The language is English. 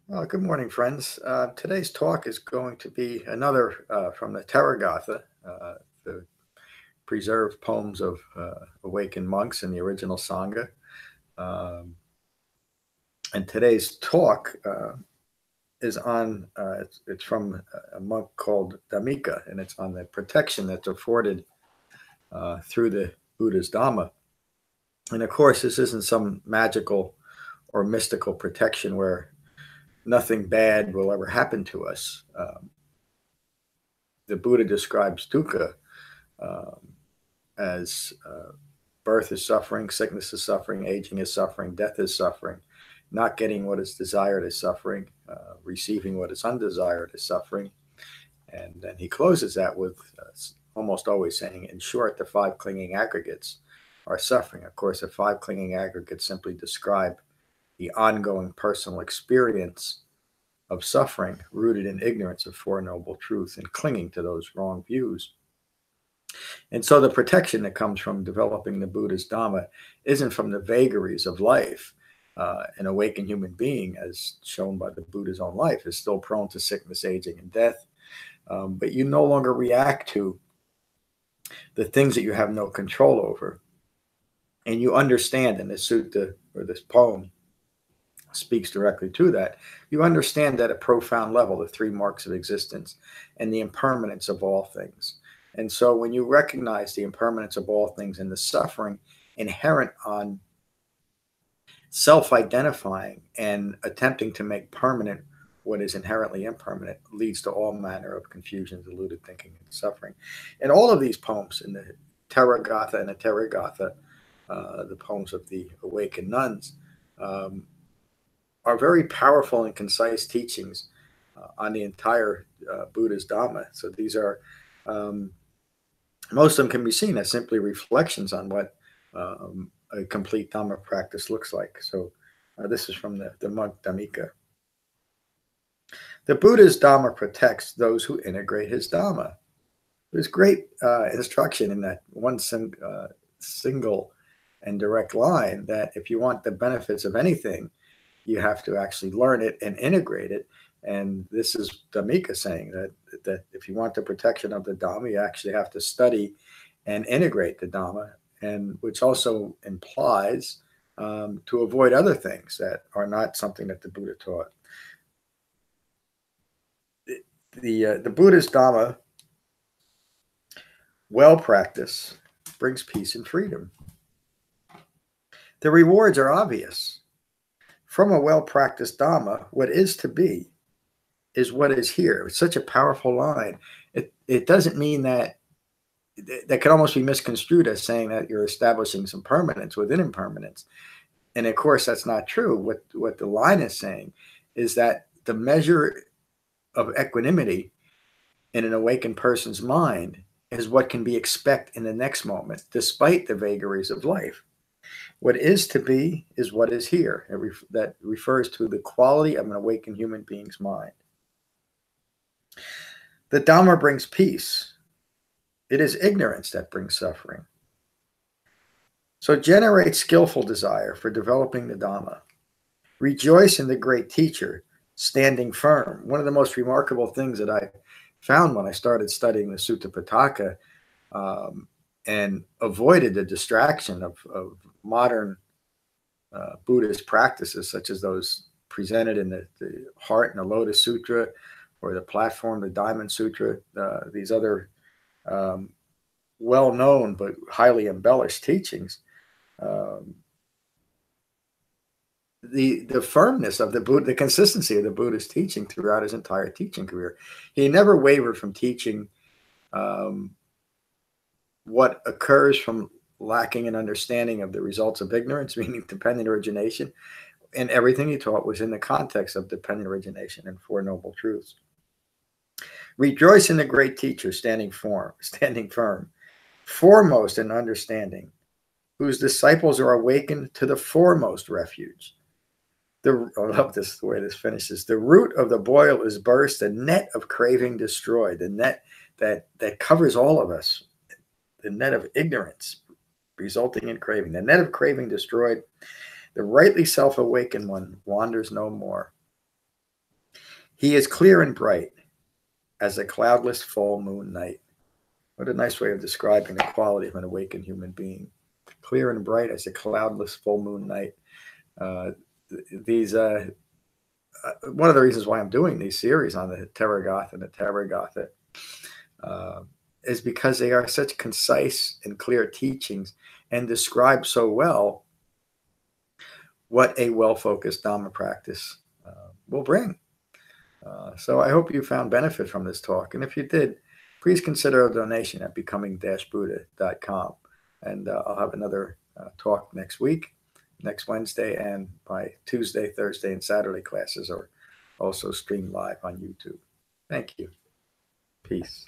Well, good morning, friends. Today's talk is going to be another from the Theragatha, the preserved poems of awakened monks in the original Sangha. Um, and today's talk is on, it's from a monk called Dhammika, and it's on the protection that's afforded through the Buddha's Dhamma. And of course, this isn't some magical or mystical protection where nothing bad will ever happen to us. The Buddha describes dukkha um, as birth is suffering, sickness is suffering, aging is suffering, death is suffering, not getting what is desired is suffering, receiving what is undesired is suffering. And then he closes that with almost always saying, in short, the five clinging aggregates are suffering. Of course, the five clinging aggregates simply describe the ongoing personal experience of suffering rooted in ignorance of Four Noble Truths and clinging to those wrong views. And so the protection that comes from developing the Buddha's Dhamma isn't from the vagaries of life. An awakened human being, as shown by the Buddha's own life, is still prone to sickness, aging, and death. But you no longer react to the things that you have no control over. And you understand in this sutta or this poem speaks directly to that. You understand at a profound level the three marks of existence and the impermanence of all things. And so when you recognize the impermanence of all things and the suffering inherent on self-identifying and attempting to make permanent what is inherently impermanent leads to all manner of confusion, deluded thinking, and suffering. And all of these poems in the Theragatha and the Theragatha, the poems of the awakened nuns, are very powerful and concise teachings on the entire Buddha's Dhamma. So these are, most of them can be seen as simply reflections on what a complete Dhamma practice looks like. So this is from the monk Dhammika. The Buddha's Dhamma protects those who integrate his Dhamma. There's great instruction in that one single and direct line that if you want the benefits of anything, you have to actually learn it and integrate it. And this is Dhammika saying that if you want the protection of the Dhamma, you actually have to study and integrate the Dhamma, and which also implies to avoid other things that are not something that the Buddha taught. The Buddha's Dhamma, well practiced, brings peace and freedom. The rewards are obvious. From a well-practiced Dhamma, what is to be is what is here. It's such a powerful line. It doesn't mean that could almost be misconstrued as saying that you're establishing some permanence within impermanence. And of course, that's not true. What the line is saying is that the measure of equanimity in an awakened person's mind is what can be expected in the next moment, despite the vagaries of life. What is to be is what is here. That refers to the quality of an awakened human being's mind. The Dhamma brings peace. It is ignorance that brings suffering. So generate skillful desire for developing the Dhamma. Rejoice in the great teacher, standing firm. One of the most remarkable things that I found when I started studying the Sutta Pitaka and avoided the distraction of modern Buddhist practices, such as those presented in the Heart and the Lotus Sutra, or the Platform, the Diamond Sutra, these other well-known but highly embellished teachings. The firmness of the Buddha, the consistency of the Buddha's teaching throughout his entire teaching career. He never wavered from teaching what occurs from lacking an understanding of the results of ignorance, meaning dependent origination, and everything he taught was in the context of dependent origination and Four Noble Truths. Rejoice in the great teacher, standing firm, foremost in understanding, whose disciples are awakened to the foremost refuge. I love this, the way this finishes. The root of the boil is burst, the net of craving destroyed, the net that covers all of us, the net of ignorance resulting in craving, the net of craving destroyed. The rightly self-awakened one wanders no more. He is clear and bright as a cloudless full moon night. What a nice way of describing the quality of an awakened human being. Clear and bright as a cloudless full moon night. One of the reasons why I'm doing these series on the Theragatha and the Theragatha is because they are such concise and clear teachings and describe so well what a well-focused Dhamma practice will bring. So I hope you found benefit from this talk. And if you did, please consider a donation at becoming-buddha.com. And I'll have another talk next week, next Wednesday, and my Tuesday, Thursday, and Saturday classes are also streamed live on YouTube. Thank you. Peace.